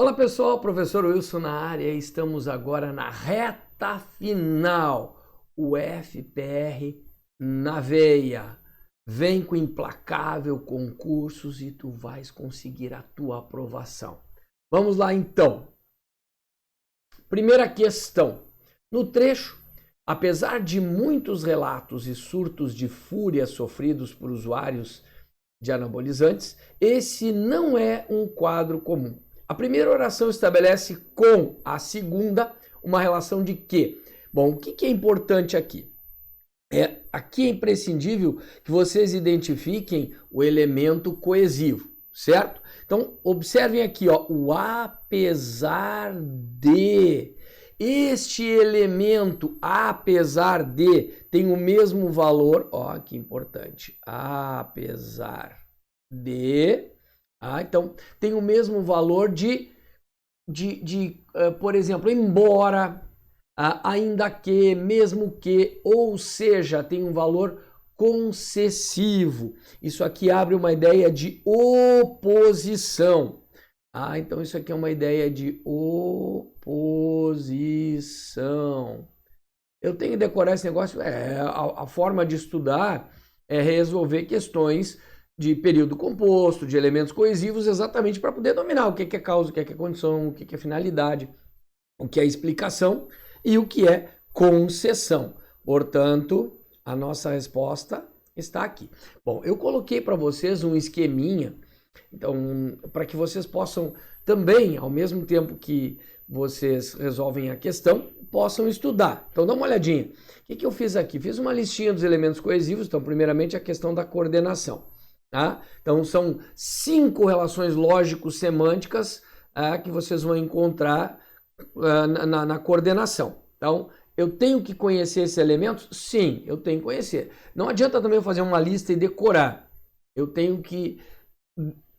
Olá pessoal, professor Wilson na área, estamos agora na reta final, o FPR na veia. Vem com implacável concursos e tu vais conseguir a tua aprovação. Vamos lá então. Primeira questão. No trecho, apesar de muitos relatos e surtos de fúria sofridos por usuários de anabolizantes, esse não é um quadro comum. A primeira oração estabelece com a segunda uma relação de quê? Bom, o que é importante aqui? Aqui é imprescindível que vocês identifiquem o elemento coesivo, certo? Então, observem aqui, ó, o apesar de. Este elemento, apesar de, tem o mesmo valor, ó, que importante, apesar de... então, tem o mesmo valor por exemplo, embora, ainda que, mesmo que, ou seja, tem um valor concessivo. Isso aqui abre uma ideia de oposição. Então isso aqui é uma ideia de oposição. Eu tenho que decorar esse negócio. A forma de estudar é resolver questões de período composto, de elementos coesivos, exatamente para poder dominar o que é causa, o que é condição, o que é finalidade, o que é explicação e o que é concessão. Portanto, a nossa resposta está aqui. Bom, eu coloquei para vocês um esqueminha, então, para que vocês possam também, ao mesmo tempo que vocês resolvem a questão, possam estudar. Então, dá uma olhadinha. O que eu fiz aqui? Fiz uma listinha dos elementos coesivos. Então, primeiramente, a questão da coordenação. Tá? Então, são 5 relações lógico-semânticas que vocês vão encontrar na coordenação. Então, eu tenho que conhecer esses elementos? Sim, eu tenho que conhecer. Não adianta também eu fazer uma lista e decorar. Eu tenho que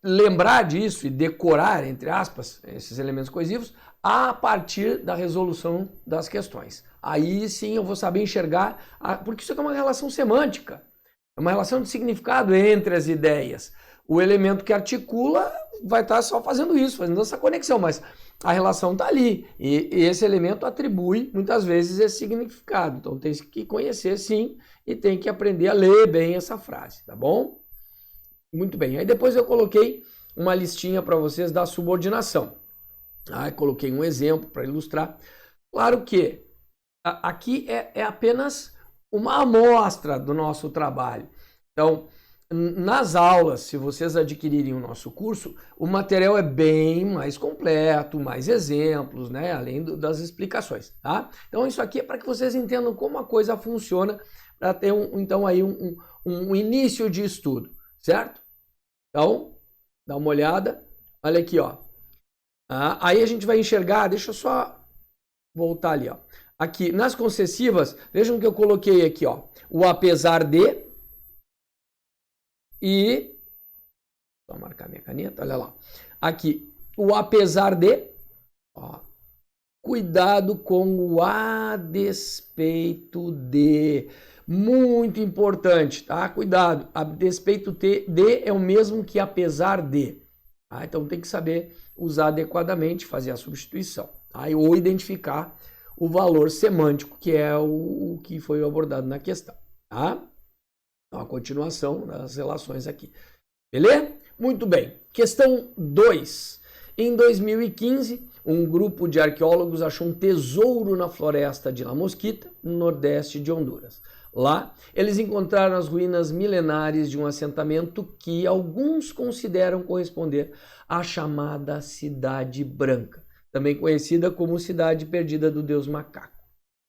lembrar disso e decorar, entre aspas, esses elementos coesivos a partir da resolução das questões. Aí sim eu vou saber enxergar, porque isso aqui é uma relação semântica, é uma relação de significado entre as ideias. O elemento que articula vai estar só fazendo isso, fazendo essa conexão, mas a relação está ali. E esse elemento atribui, muitas vezes, esse significado. Então tem que conhecer, sim, e tem que aprender a ler bem essa frase, tá bom? Muito bem. Aí depois eu coloquei uma listinha para vocês da subordinação. Coloquei um exemplo para ilustrar. Claro que aqui é apenas uma amostra do nosso trabalho. Então, nas aulas, se vocês adquirirem o nosso curso, o material é bem mais completo, mais exemplos, né? Além das explicações, tá? Então, isso aqui é para que vocês entendam como a coisa funciona, para ter um início de estudo, certo? Então, dá uma olhada. Olha aqui, ó. Aí a gente vai enxergar, deixa eu só voltar ali, ó. Aqui, nas concessivas, vejam que eu coloquei aqui, ó, o apesar de e... Vou marcar minha caneta, olha lá. Aqui, o apesar de, ó, cuidado com o a despeito de. Muito importante, tá? Cuidado, a despeito de é o mesmo que apesar de. Então tem que saber usar adequadamente, fazer a substituição, ou identificar o valor semântico, que é o que foi abordado na questão, tá? Então, a continuação das relações aqui. Beleza? Muito bem. Questão 2. Em 2015, um grupo de arqueólogos achou um tesouro na floresta de La Mosquita, no nordeste de Honduras. Lá, eles encontraram as ruínas milenares de um assentamento que alguns consideram corresponder à chamada Cidade Branca, também conhecida como Cidade Perdida do Deus Macaco.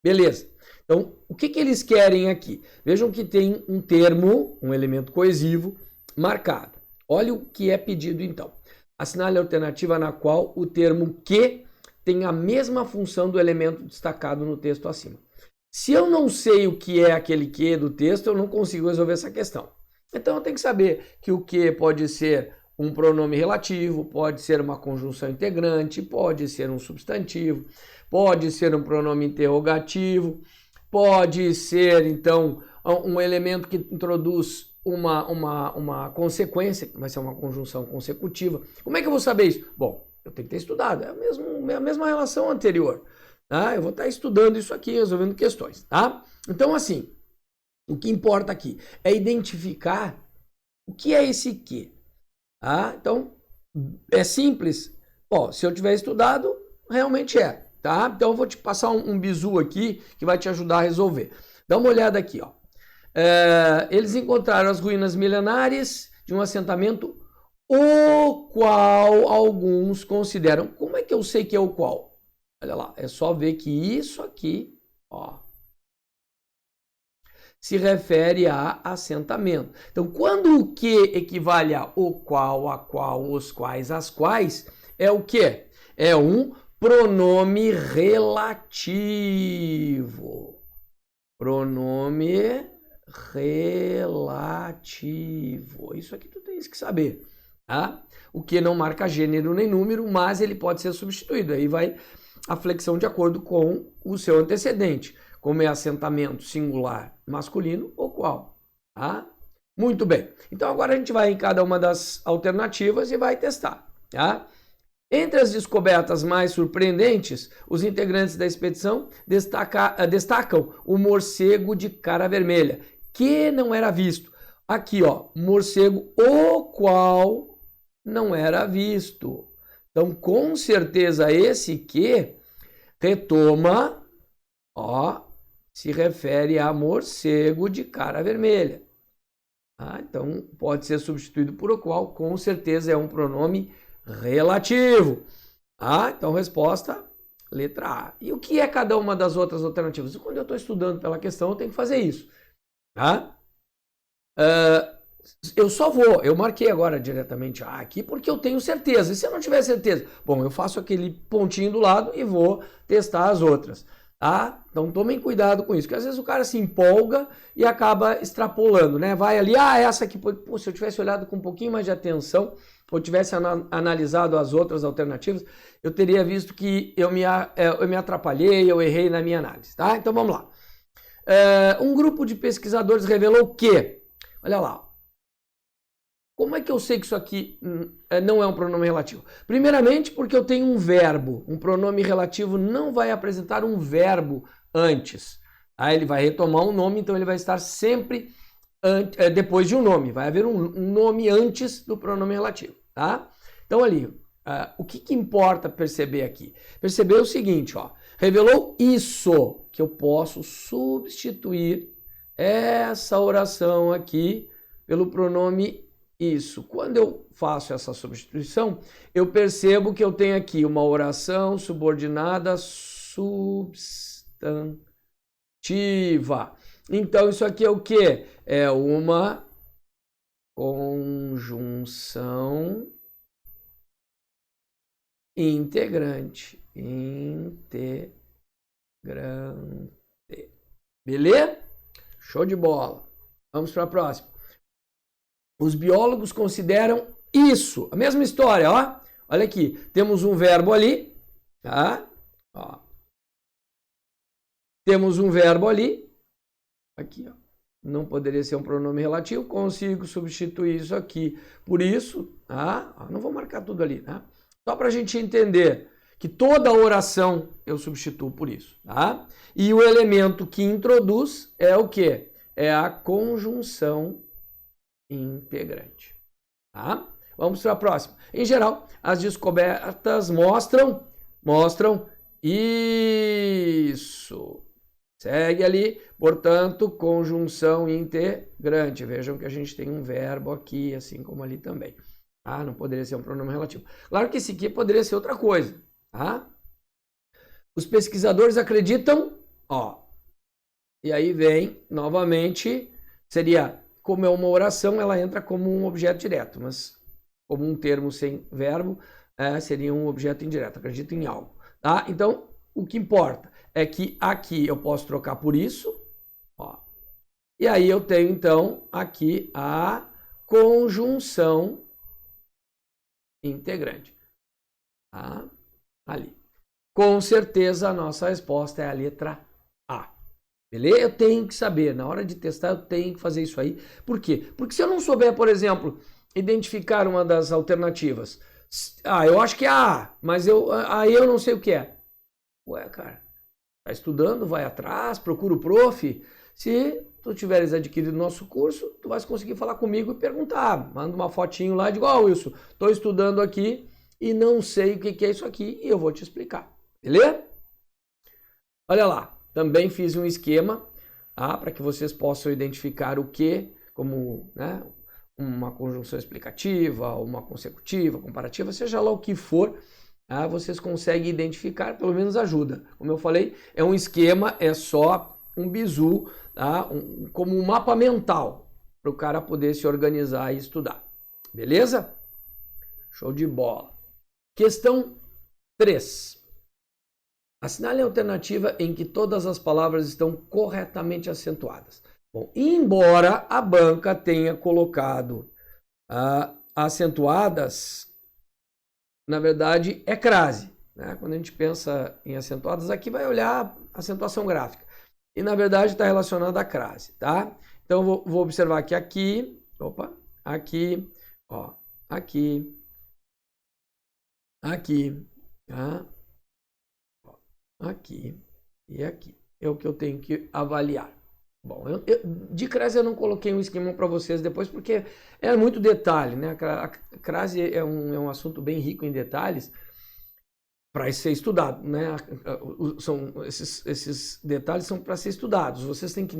Beleza. Então, o que eles querem aqui? Vejam que tem um termo, um elemento coesivo, marcado. Olha o que é pedido, então. Assinale a alternativa na qual o termo que tem a mesma função do elemento destacado no texto acima. Se eu não sei o que é aquele que do texto, eu não consigo resolver essa questão. Então, eu tenho que saber que o que pode ser um pronome relativo, pode ser uma conjunção integrante, pode ser um substantivo, pode ser um pronome interrogativo, pode ser, então, um elemento que introduz uma consequência, que vai ser uma conjunção consecutiva. Como é que eu vou saber isso? Bom, Eu tenho que ter estudado. É a mesma relação anterior. Tá? Eu vou estar estudando isso aqui, resolvendo questões. Tá? Então, assim, o que importa aqui é identificar o que é esse que. Tá? Então, é simples. Ó, se eu tiver estudado, realmente é. Tá? Então, eu vou te passar um bizu aqui que vai te ajudar a resolver. Dá uma olhada aqui. Ó. Eles encontraram as ruínas milenares de um assentamento, o qual alguns consideram. Como é que eu sei que é o qual? Olha lá, é só ver que isso aqui, ó, se refere a assentamento. Então, quando o que equivale a o qual, a qual, os quais, as quais, é o que? É um pronome relativo. Pronome relativo. Isso aqui tu tens que saber, tá? O que não marca gênero nem número, mas ele pode ser substituído. Aí vai a flexão de acordo com o seu antecedente. Como é assentamento singular masculino ou qual, tá? Muito bem. Então agora a gente vai em cada uma das alternativas e vai testar, tá? Entre as descobertas mais surpreendentes, os integrantes da expedição destacam o morcego de cara vermelha, que não era visto. Aqui, ó, morcego o qual não era visto. Então, com certeza, esse que retoma, ó, se refere a morcego de cara vermelha. Ah, então, pode ser substituído por o qual, com certeza é um pronome relativo. Ah, então resposta, letra A. E o que é cada uma das outras alternativas? Quando eu estou estudando pela questão, eu tenho que fazer isso. Tá? Eu marquei agora diretamente A aqui porque eu tenho certeza. E se eu não tiver certeza? Bom, eu faço aquele pontinho do lado e vou testar as outras. Tá? Então tomem cuidado com isso, porque às vezes o cara se empolga e acaba extrapolando, né? Vai ali, essa aqui, pô, se eu tivesse olhado com um pouquinho mais de atenção, ou tivesse analisado as outras alternativas, eu teria visto que eu me atrapalhei, eu errei na minha análise, tá? Então vamos lá. Um grupo de pesquisadores revelou que, olha lá, como é que eu sei que isso aqui não é um pronome relativo? Primeiramente, porque eu tenho um verbo. Um pronome relativo não vai apresentar um verbo antes. Aí ele vai retomar um nome, então ele vai estar sempre depois de um nome. Vai haver um nome antes do pronome relativo, tá? Então ali, o que importa perceber aqui? Perceber o seguinte, ó. Revelou isso, que eu posso substituir essa oração aqui pelo pronome isso. Quando eu faço essa substituição, eu percebo que eu tenho aqui uma oração subordinada substantiva. Então, isso aqui é o quê? É uma conjunção integrante. Beleza? Show de bola. Vamos para a próxima. Os biólogos consideram isso, a mesma história, ó. Olha aqui, temos um verbo ali, tá? Ó. Temos um verbo ali, aqui, ó. Não poderia ser um pronome relativo, consigo substituir isso aqui por isso, tá? Ó, não vou marcar tudo ali, tá? Só para a gente entender que toda oração eu substituo por isso, tá? E o elemento que introduz é o quê? É a conjunção integrante. Tá? Vamos para a próxima. Em geral, as descobertas mostram isso. Segue ali, portanto, conjunção integrante. Vejam que a gente tem um verbo aqui, assim como ali também. Tá? Não poderia ser um pronome relativo. Claro que esse aqui poderia ser outra coisa. Tá? Os pesquisadores acreditam, ó, e aí vem novamente, seria, como é uma oração, ela entra como um objeto direto, mas como um termo sem verbo, seria um objeto indireto, acredito em algo. Tá? Então, o que importa é que aqui eu posso trocar por isso, ó, e aí eu tenho então aqui a conjunção integrante. Tá? Ali. Com certeza a nossa resposta é a letra A. Beleza? Eu tenho que saber, na hora de testar eu tenho que fazer isso aí. Por quê? Porque se eu não souber, por exemplo, identificar uma das alternativas, Eu acho que é A, mas aí eu não sei o que é. Ué, cara, tá estudando, vai atrás, procura o prof. Se tu tiveres adquirido nosso curso, tu vais conseguir falar comigo e perguntar. Manda uma fotinho lá e digo, Wilson, tô estudando aqui e não sei o que é isso aqui e eu vou te explicar. Beleza? Olha lá, também fiz um esquema para que vocês possam identificar o que, como uma conjunção explicativa, uma consecutiva, comparativa, seja lá o que for, vocês conseguem identificar, pelo menos ajuda. Como eu falei, é um esquema, é só um bizu, como um mapa mental, para o cara poder se organizar e estudar. Beleza? Show de bola. Questão 3. Assinale a alternativa em que todas as palavras estão corretamente acentuadas. Bom, embora a banca tenha colocado acentuadas, na verdade é crase. Né? Quando a gente pensa em acentuadas, aqui vai olhar a acentuação gráfica. E na verdade está relacionada à crase. Tá? Então vou observar que aqui, aqui, tá? Aqui e aqui. É o que eu tenho que avaliar. Bom, de crase eu não coloquei um esquema para vocês depois porque é muito detalhe, né? A crase é um assunto bem rico em detalhes para ser estudado, né? Esses detalhes são para ser estudados. Vocês têm que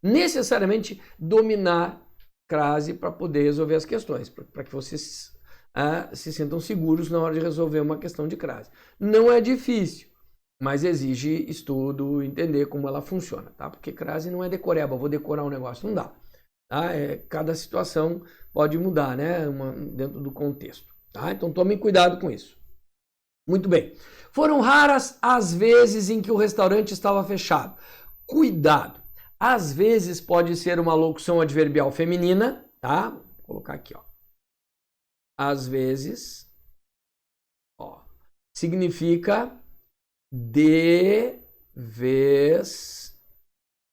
necessariamente dominar crase para poder resolver as questões, para que vocês se sintam seguros na hora de resolver uma questão de crase. Não é difícil, mas exige estudo, entender como ela funciona, tá? Porque crase não é decoreba, vou decorar um negócio, não dá. Tá? Cada situação pode mudar, né? Dentro do contexto, tá? Então tomem cuidado com isso. Muito bem. Foram raras as vezes em que o restaurante estava fechado. Cuidado. Às vezes pode ser uma locução adverbial feminina, tá? Vou colocar aqui, ó. Às vezes, significa de vez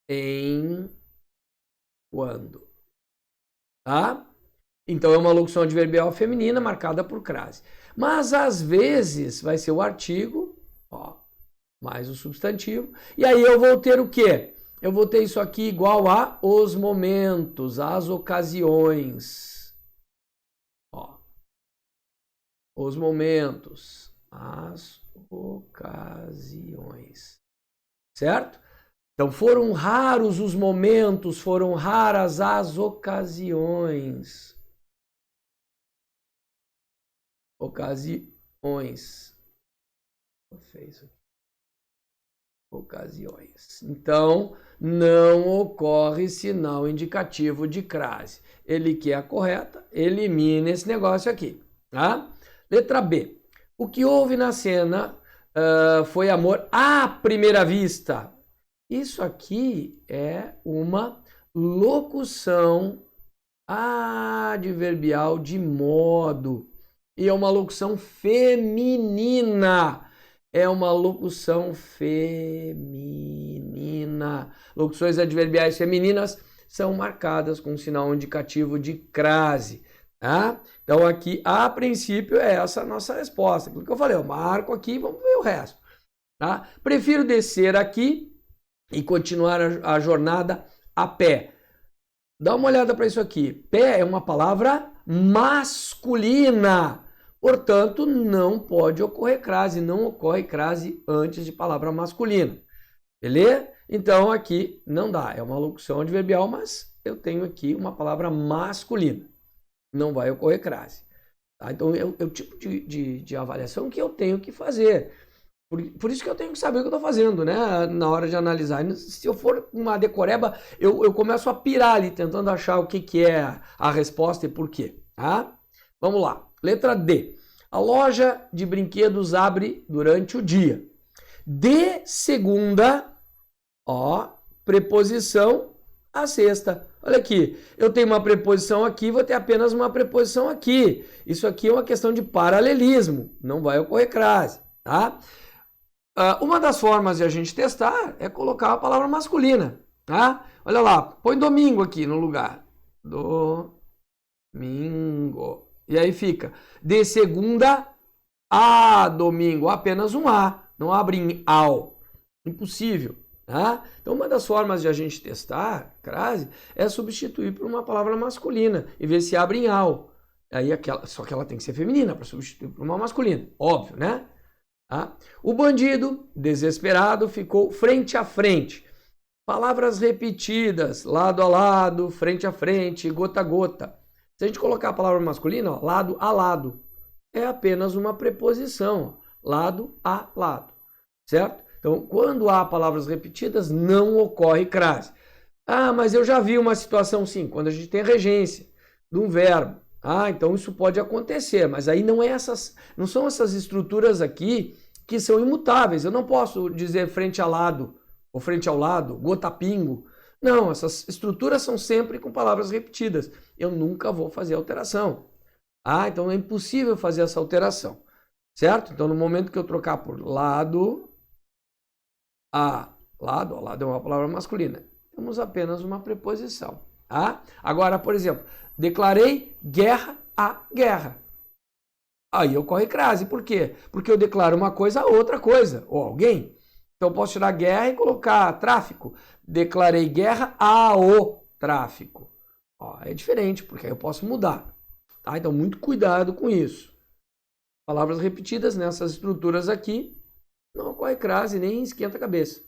em quando, tá? Então é uma locução adverbial feminina marcada por crase. Mas às vezes vai ser o artigo, mais o substantivo, e aí eu vou ter o quê? Eu vou ter isso aqui igual a os momentos, as ocasiões. Os momentos, as ocasiões. Certo? Então foram raros os momentos, foram raras as ocasiões. Ocasiões. Ocasiões. Então, não ocorre sinal indicativo de crase. Ele quer a correta, elimina esse negócio aqui. Tá? Letra B. O que houve na cena foi amor à primeira vista. Isso aqui é uma locução adverbial de modo. E é uma locução feminina. É uma locução feminina. Locuções adverbiais femininas são marcadas com um sinal indicativo de crase. Tá? Então aqui, a princípio, é essa a nossa resposta. Aquilo que eu falei, eu marco aqui, vamos ver o resto. Tá? Prefiro descer aqui e continuar a jornada a pé. Dá uma olhada para isso aqui. Pé é uma palavra masculina. Portanto, não pode ocorrer crase. Não ocorre crase antes de palavra masculina. Beleza? Então aqui não dá. É uma locução adverbial, mas eu tenho aqui uma palavra masculina. Não vai ocorrer crase. Tá? Então é o tipo de avaliação que eu tenho que fazer. Por isso que eu tenho que saber o que eu estou fazendo, né? Na hora de analisar. Se eu for uma decoreba, eu começo a pirar ali, tentando achar o que é a resposta e por quê. Tá? Vamos lá. Letra D. A loja de brinquedos abre durante o dia. De segunda, preposição a sexta. Olha aqui, eu tenho uma preposição aqui, vou ter apenas uma preposição aqui. Isso aqui é uma questão de paralelismo, não vai ocorrer crase, tá? Uma das formas de a gente testar é colocar a palavra masculina, tá? Olha lá, põe domingo aqui no lugar. Domingo. E aí fica de segunda a domingo, apenas um A, não abre em ao. Impossível. Tá? Então, uma das formas de a gente testar crase é substituir por uma palavra masculina e ver se abre em ao. Aí só que ela tem que ser feminina para substituir por uma masculina, óbvio, né? Tá? O bandido, desesperado, ficou frente a frente. Palavras repetidas, lado a lado, frente a frente, gota a gota. Se a gente colocar a palavra masculina, ó, lado a lado, é apenas uma preposição, ó, lado a lado, certo? Então, quando há palavras repetidas, não ocorre crase. Ah, mas eu já vi uma situação sim, quando a gente tem a regência de um verbo. Ah, então isso pode acontecer, mas aí não são essas estruturas aqui que são imutáveis. Eu não posso dizer frente a lado, ou frente ao lado, gota pingo. Não, essas estruturas são sempre com palavras repetidas. Eu nunca vou fazer alteração. Ah, então é impossível fazer essa alteração, certo? Então no momento que eu trocar por lado, lado é uma palavra masculina. Temos apenas uma preposição. Tá? Agora, por exemplo, declarei guerra a guerra. Aí ocorre crase. Por quê? Porque eu declaro uma coisa a outra coisa, ou alguém. Então eu posso tirar guerra e colocar tráfico. Declarei guerra ao tráfico. Ó, é diferente, porque aí eu posso mudar. Tá? Então muito cuidado com isso. Palavras repetidas nessas estruturas aqui, não ocorre crase nem esquenta a cabeça.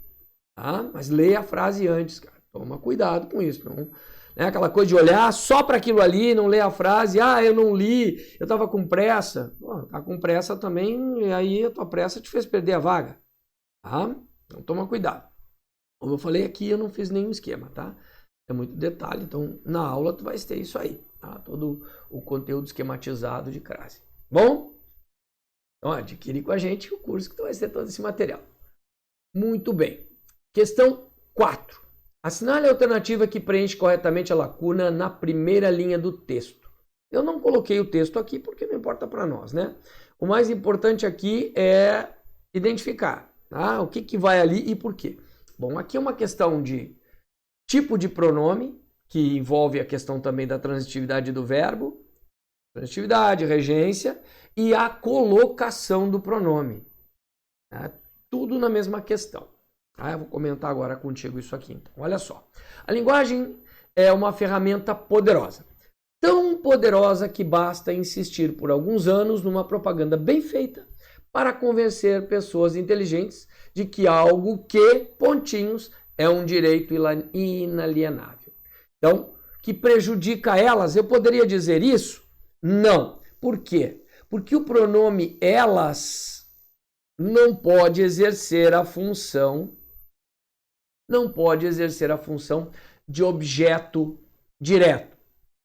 Tá? Mas leia a frase antes, cara. Toma cuidado com isso. Não é aquela coisa de olhar só para aquilo ali, não ler a frase. Ah, eu não li, eu estava com pressa. Pô, tá com pressa também, e aí a tua pressa te fez perder a vaga. Tá? Então toma cuidado. Como eu falei aqui, eu não fiz nenhum esquema, tá? É muito detalhe, então na aula tu vai ter isso aí, tá? Todo o conteúdo esquematizado de crase. Bom? Então adquire com a gente o curso que tu vai ter todo esse material. Muito bem. Questão 4. Assinale a alternativa que preenche corretamente a lacuna na primeira linha do texto. Eu não coloquei o texto aqui porque não importa para nós, né? O mais importante aqui é identificar, tá? O que vai ali e por quê. Bom, aqui é uma questão de tipo de pronome, que envolve a questão também da transitividade do verbo, transitividade, regência, e a colocação do pronome. Tá? Tudo na mesma questão. Ah, eu vou comentar agora contigo isso aqui. Então, olha só. A linguagem é uma ferramenta poderosa. Tão poderosa que basta insistir por alguns anos numa propaganda bem feita para convencer pessoas inteligentes de que algo que, pontinhos, é um direito inalienável. Então, que prejudica elas, eu poderia dizer isso? Não. Por quê? Porque o pronome elas não pode exercer a função de objeto direto.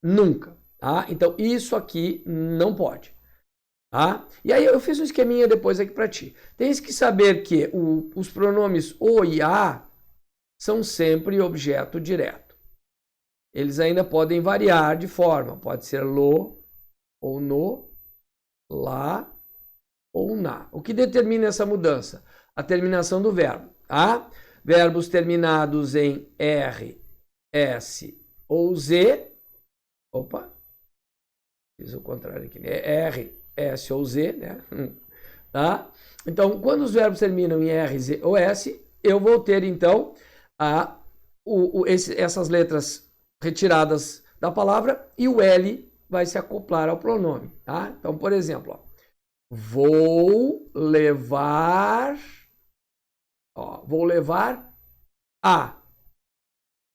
Nunca. Tá? Então, isso aqui não pode. Tá? E aí eu fiz um esqueminha depois aqui para ti. Tens que saber que os pronomes o e a são sempre objeto direto. Eles ainda podem variar de forma. Pode ser lo, ou no, lá ou na. O que determina essa mudança? A terminação do verbo. Tá? Verbos terminados em R, S ou Z. Opa, fiz o contrário aqui. É R, S ou Z, né? Tá? Então, quando os verbos terminam em R, Z ou S, eu vou ter, então, essas letras retiradas da palavra e o L vai se acoplar ao pronome. Tá? Então, por exemplo, ó, vou levar a.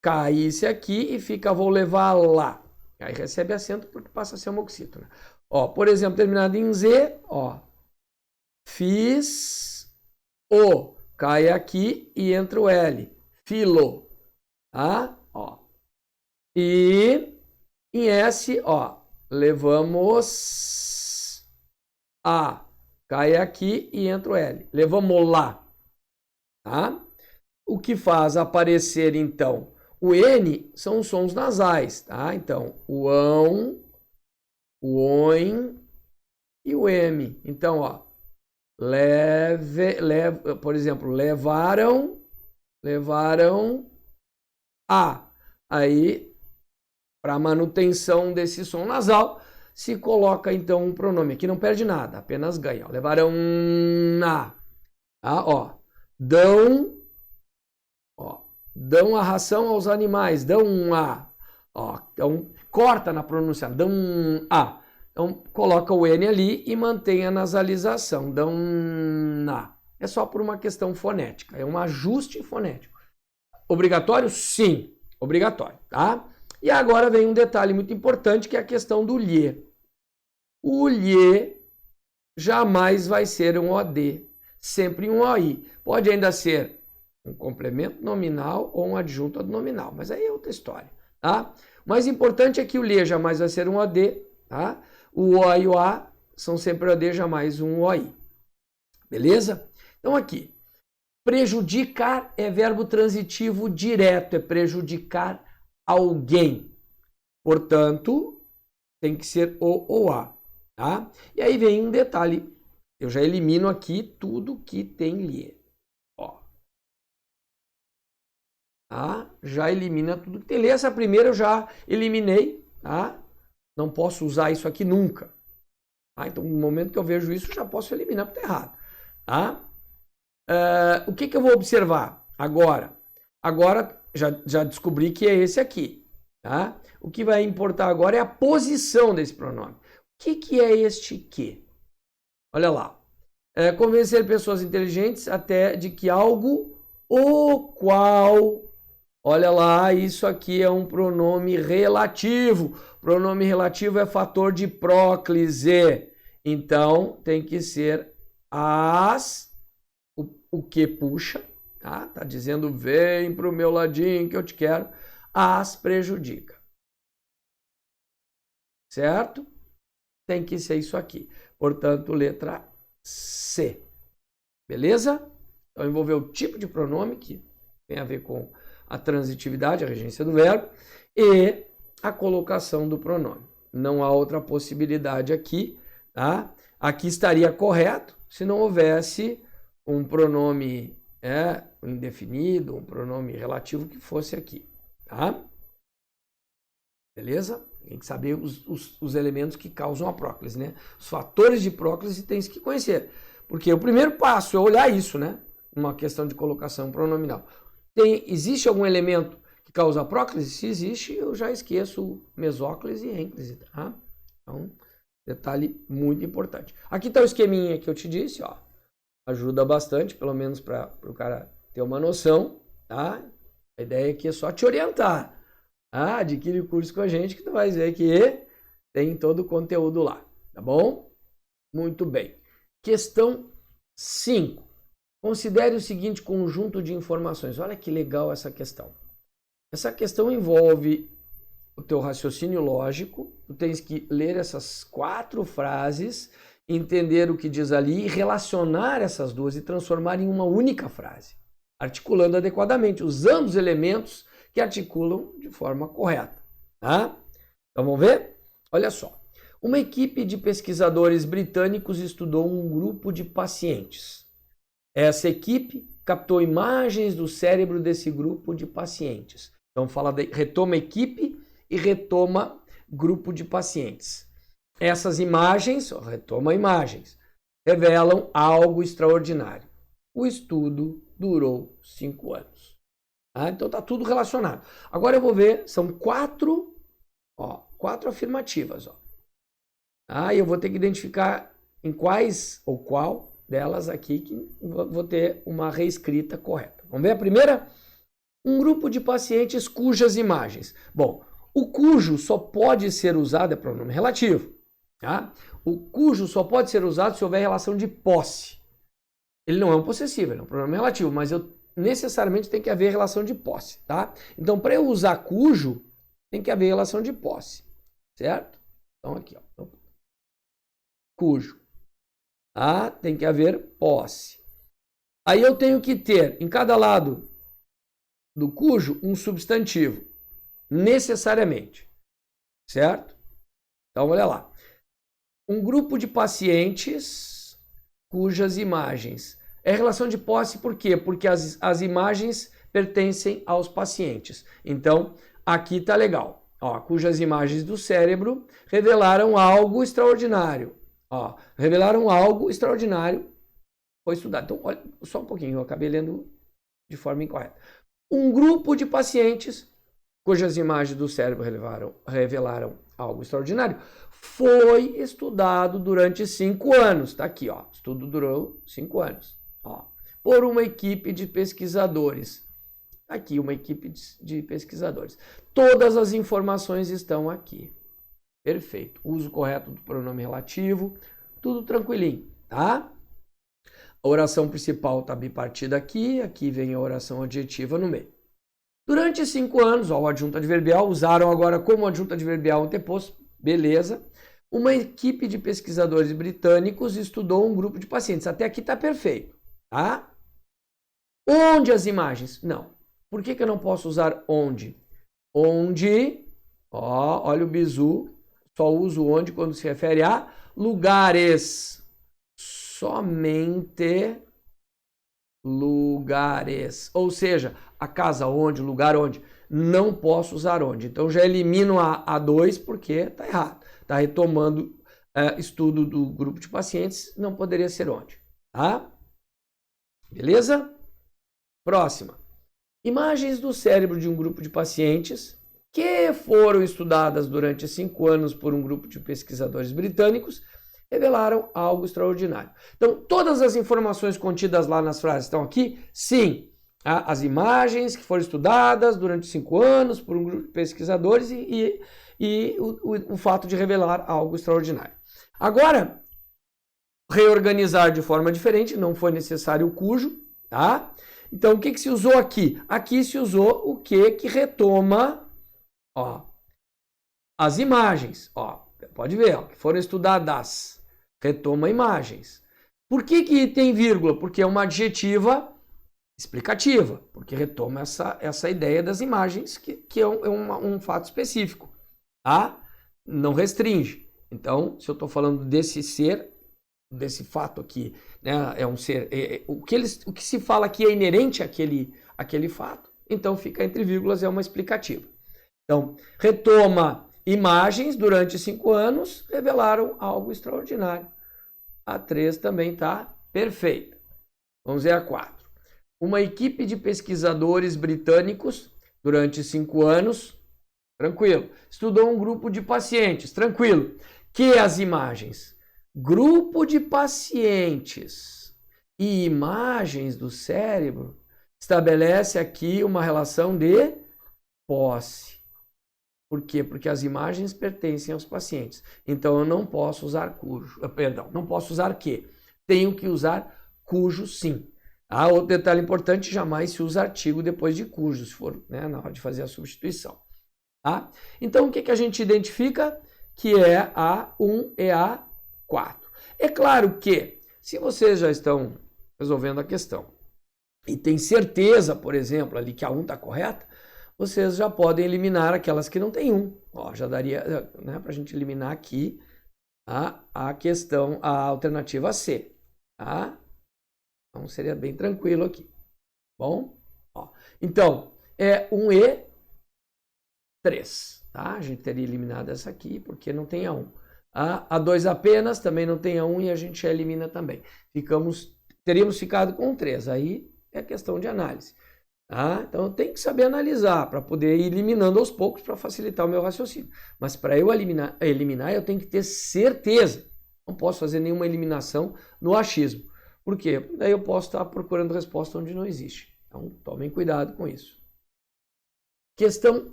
Caísse aqui e fica vou levar lá. Aí recebe acento porque passa a ser homoxítono. Ó, por exemplo, terminado em Z, ó. Fiz o. Cai aqui e entra o L. Filo. Tá? Ó. E em S, ó. Levamos a. Cai aqui e entra o L. Levamos lá. Tá? O que faz aparecer, então, o N são os sons nasais, tá? Então, o ão, o oin e o M. Então, ó, por exemplo, levaram a. Aí, para manutenção desse som nasal, se coloca então um pronome. Aqui não perde nada, apenas ganha. Ó. Levarão a. Tá? Ó. Dão a ração aos animais. Dão a. Ó. Então, corta na pronúncia. Dão a. Então, coloca o N ali e mantém a nasalização. Dão na. É só por uma questão fonética. É um ajuste fonético. Obrigatório? Sim. Obrigatório, tá? E agora vem um detalhe muito importante, que é a questão do lhe. O lhe jamais vai ser um OD, sempre um OI. Pode ainda ser um complemento nominal ou um adjunto nominal, mas aí é outra história, tá? O mais importante é que o lhe jamais vai ser um OD, tá? O O e o A são sempre OD, jamais um OI. Beleza? Então aqui, prejudicar é verbo transitivo direto, é prejudicar alguém. Portanto, tem que ser o ou a, tá? E aí vem um detalhe, eu já elimino aqui tudo que tem lhe. Ó. Tá? Já elimina tudo que tem lhe. Essa primeira eu já eliminei, tá? Não posso usar isso aqui nunca. Tá? Então, no momento que eu vejo isso, eu já posso eliminar porque está errado. Tá? O que eu vou observar agora? Agora, já descobri que é esse aqui. Tá? O que vai importar agora é a posição desse pronome. O que é este que? Olha lá. Convencer pessoas inteligentes até de que algo o qual... Olha lá, isso aqui é um pronome relativo. Pronome relativo é fator de próclise. Então, tem que ser as, o que puxa, tá? Tá dizendo, vem pro meu ladinho que eu te quero. As prejudica. Certo? Tem que ser isso aqui. Portanto, letra C. Beleza? Então, envolveu o tipo de pronome, que tem a ver com a transitividade, a regência do verbo, e a colocação do pronome. Não há outra possibilidade aqui, tá? Aqui estaria correto se não houvesse um pronome indefinido, um pronome relativo que fosse aqui, tá? Beleza? Tem que saber os elementos que causam a próclise, né? Os fatores de próclise tem que conhecer. Porque o primeiro passo é olhar isso, né? Uma questão de colocação pronominal. Existe algum elemento que causa próclise? Se existe, eu já esqueço mesóclise e ênclise, tá? Então, detalhe muito importante. Aqui está o esqueminha que eu te disse, ó. Ajuda bastante, pelo menos para o cara ter uma noção, tá? A ideia aqui é só te orientar. Tá? Adquire o curso com a gente que tu vai ver que tem todo o conteúdo lá, tá bom? Muito bem. Questão 5. Considere o seguinte conjunto de informações. Olha que legal essa questão. Essa questão envolve o teu raciocínio lógico. Tu tens que ler essas 4 frases, entender o que diz ali e relacionar essas duas e transformar em uma única frase, articulando adequadamente, usando os elementos que articulam de forma correta. Tá? Então vamos ver? Olha só. Uma equipe de pesquisadores britânicos estudou um grupo de pacientes. Essa equipe captou imagens do cérebro desse grupo de pacientes. Então retoma equipe e retoma grupo de pacientes. Essas imagens, retoma imagens, revelam algo extraordinário. O estudo durou 5 anos. Então está tudo relacionado. Agora eu vou ver, são 4 afirmativas. E eu vou ter que identificar em quais ou qual delas aqui que vou ter uma reescrita correta. Vamos ver a primeira? Um grupo de pacientes cujas imagens. Bom, o cujo só pode ser usado, é pronome relativo. Tá? O cujo só pode ser usado se houver relação de posse. Ele não é um possessivo, ele é um pronome relativo, mas necessariamente tem que haver relação de posse. Tá? Então, para eu usar cujo, tem que haver relação de posse. Certo? Então, aqui, ó. Cujo. Tem que haver posse. Aí eu tenho que ter em cada lado do cujo um substantivo, necessariamente. Certo? Então, olha lá. Um grupo de pacientes cujas imagens. É relação de posse por quê? Porque as imagens pertencem aos pacientes. Então, aqui tá legal. ó, cujas imagens do cérebro revelaram algo extraordinário. Ó, revelaram algo extraordinário, foi estudado. Então, olha, só um pouquinho, eu acabei lendo de forma incorreta. Um grupo de pacientes cujas imagens do cérebro revelaram algo extraordinário foi estudado durante 5 anos. Tá aqui, ó. Estudo durou 5 anos. Ó, por uma equipe de pesquisadores. Aqui, uma equipe de pesquisadores. Todas as informações estão aqui. Perfeito. Uso correto do pronome relativo. Tudo tranquilinho, tá? A oração principal está bipartida aqui. Aqui vem a oração adjetiva no meio. Durante 5 anos, ó, o adjunto adverbial, usaram agora como adjunto adverbial anteposto. Beleza. Uma equipe de pesquisadores britânicos estudou um grupo de pacientes. Até aqui está perfeito, tá? Onde as imagens? Não. Por que eu não posso usar onde? Onde, ó, olha o bizu, só uso onde quando se refere a lugares. Somente lugares. Ou seja, a casa onde, o lugar onde. Não posso usar onde. Então já elimino a 2 porque está errado. Está retomando estudo do grupo de pacientes, não poderia ser onde. Tá? Beleza? Próxima. Imagens do cérebro de um grupo de pacientes que foram estudadas durante 5 anos por um grupo de pesquisadores britânicos revelaram algo extraordinário. Então, todas as informações contidas lá nas frases estão aqui? Sim. As imagens que foram estudadas durante 5 anos por um grupo de pesquisadores e o fato de revelar algo extraordinário. Agora, reorganizar de forma diferente, não foi necessário o cujo, tá? Então, o que se usou aqui? Aqui se usou o que retoma, ó, as imagens, ó, pode ver, ó, que foram estudadas, retoma imagens. Por que tem vírgula? Porque é uma adjetiva explicativa, porque retoma essa ideia das imagens, que é um fato específico, tá? Não restringe. Então, se eu estou falando desse ser, desse fato aqui, né, é um ser, o que se fala aqui é inerente àquele fato, então fica entre vírgulas, é uma explicativa. Então, retoma imagens durante 5 anos, revelaram algo extraordinário. A 3 também está perfeita. Vamos ver a 4. Uma equipe de pesquisadores britânicos, durante 5 anos, tranquilo, estudou um grupo de pacientes, tranquilo, que as imagens, grupo de pacientes e imagens do cérebro, estabelece aqui uma relação de posse. Por quê? Porque as imagens pertencem aos pacientes. Então eu não posso usar cujo. Perdão, não posso usar que. Tenho que usar cujo sim. Outro detalhe importante, jamais se usa artigo depois de cujo, se for, né, na hora de fazer a substituição. Tá? Então o que a gente identifica? Que é a 1 e a 4. É claro que, se vocês já estão resolvendo a questão e tem certeza, por exemplo, ali que a 1 está correta, vocês já podem eliminar aquelas que não tem 1. Ó, já daria, né, para a gente eliminar aqui a questão, a alternativa C. Tá? Então seria bem tranquilo aqui. Bom? Ó, então, é 1 e 3. Tá? A gente teria eliminado essa aqui porque não tem a 1. A 2 apenas, também não tem a 1 e a gente já elimina também. Teríamos ficado com 3. Aí é questão de análise. Tá? Então eu tenho que saber analisar para poder ir eliminando aos poucos para facilitar o meu raciocínio. Mas para eu eliminar, eu tenho que ter certeza. Não posso fazer nenhuma eliminação no achismo. Por quê? Daí eu posso estar procurando resposta onde não existe. Então tomem cuidado com isso.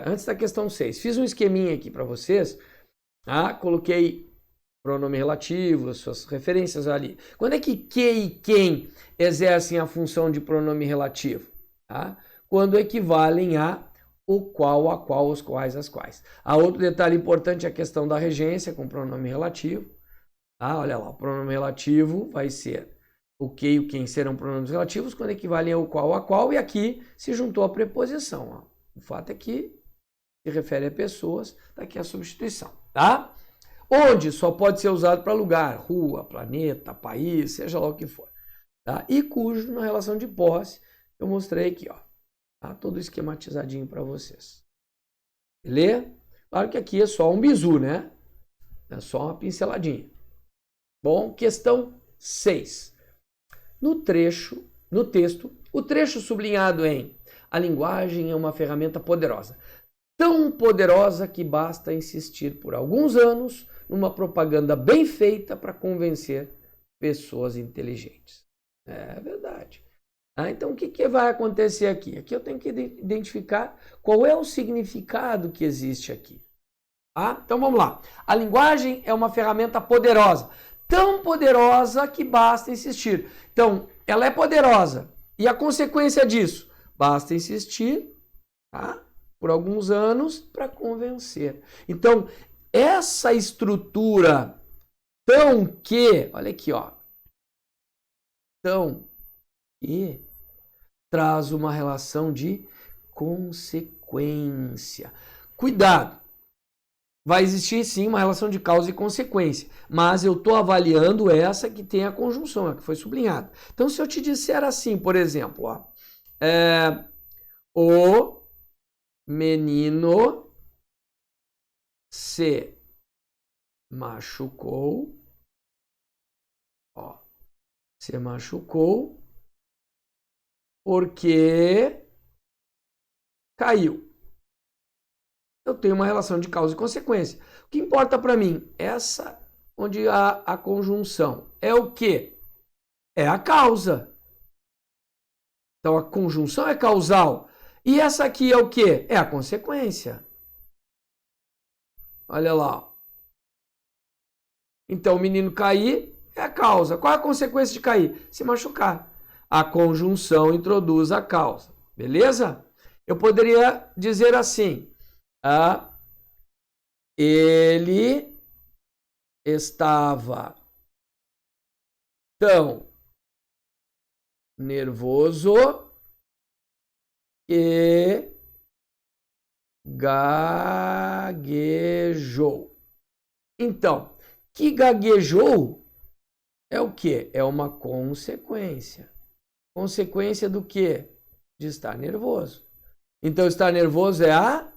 Antes da questão 6, fiz um esqueminha aqui para vocês. Coloquei pronome relativo, suas referências ali. Quando é que e quem exercem a função de pronome relativo? Tá? Quando equivalem a o qual, a qual, os quais, as quais. Outro detalhe importante é a questão da regência com pronome relativo. Olha lá, o pronome relativo vai ser o que e o quem serão pronomes relativos quando equivalem ao qual, a qual, e aqui se juntou a preposição. O fato é que se refere a pessoas, tá aqui a substituição, tá? Onde só pode ser usado para lugar, rua, planeta, país, seja lá o que for. Tá? E cujo, na relação de posse, eu mostrei aqui, ó, tá? Todo esquematizadinho para vocês. Beleza? Claro que aqui é só um bizu, né? É só uma pinceladinha. Bom, questão 6. No texto, o trecho sublinhado em "A linguagem é uma ferramenta poderosa, tão poderosa que basta insistir por alguns anos numa propaganda bem feita para convencer pessoas inteligentes." É verdade. Então, o que vai acontecer aqui? Aqui eu tenho que identificar qual é o significado que existe aqui. Então, vamos lá. A linguagem é uma ferramenta poderosa, tão poderosa que basta insistir. Então, ela é poderosa. E a consequência disso? Basta insistir, tá? Por alguns anos para convencer. Então, essa estrutura tão que, olha aqui, ó, tão que traz uma relação de consequência. Cuidado! Vai existir sim uma relação de causa e consequência, mas eu estou avaliando essa que tem a conjunção, a que foi sublinhada. Então, se eu te disser assim, por exemplo, ó, o menino se machucou, ó, se machucou porque caiu. Eu tenho uma relação de causa e consequência. O que importa para mim? Essa onde há a conjunção. É o quê? É a causa. Então a conjunção é causal. E essa aqui é o quê? É a consequência. Olha lá. Então o menino cair é a causa. Qual é a consequência de cair? Se machucar. A conjunção introduz a causa. Beleza? Eu poderia dizer assim: ele estava tão nervoso que gaguejou. Então, que gaguejou é o quê? É uma consequência. Consequência do quê? De estar nervoso. Então, estar nervoso é a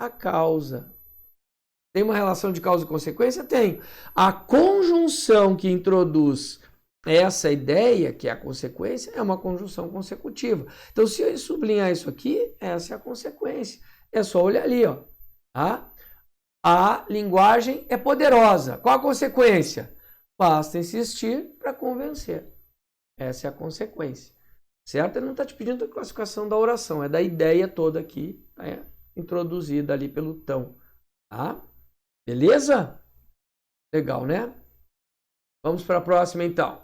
causa. Tem uma relação de causa e consequência? Tem. A conjunção que introduz essa ideia, que é a consequência, é uma conjunção consecutiva. Então, se eu sublinhar isso aqui, essa é a consequência. É só olhar ali, ó. A linguagem é poderosa. Qual a consequência? Basta insistir para convencer. Essa é a consequência. Certo? Ele não está te pedindo a classificação da oração, é da ideia toda aqui, introduzida ali pelo tão. Tá? Beleza? Legal, né? Vamos para a próxima, então.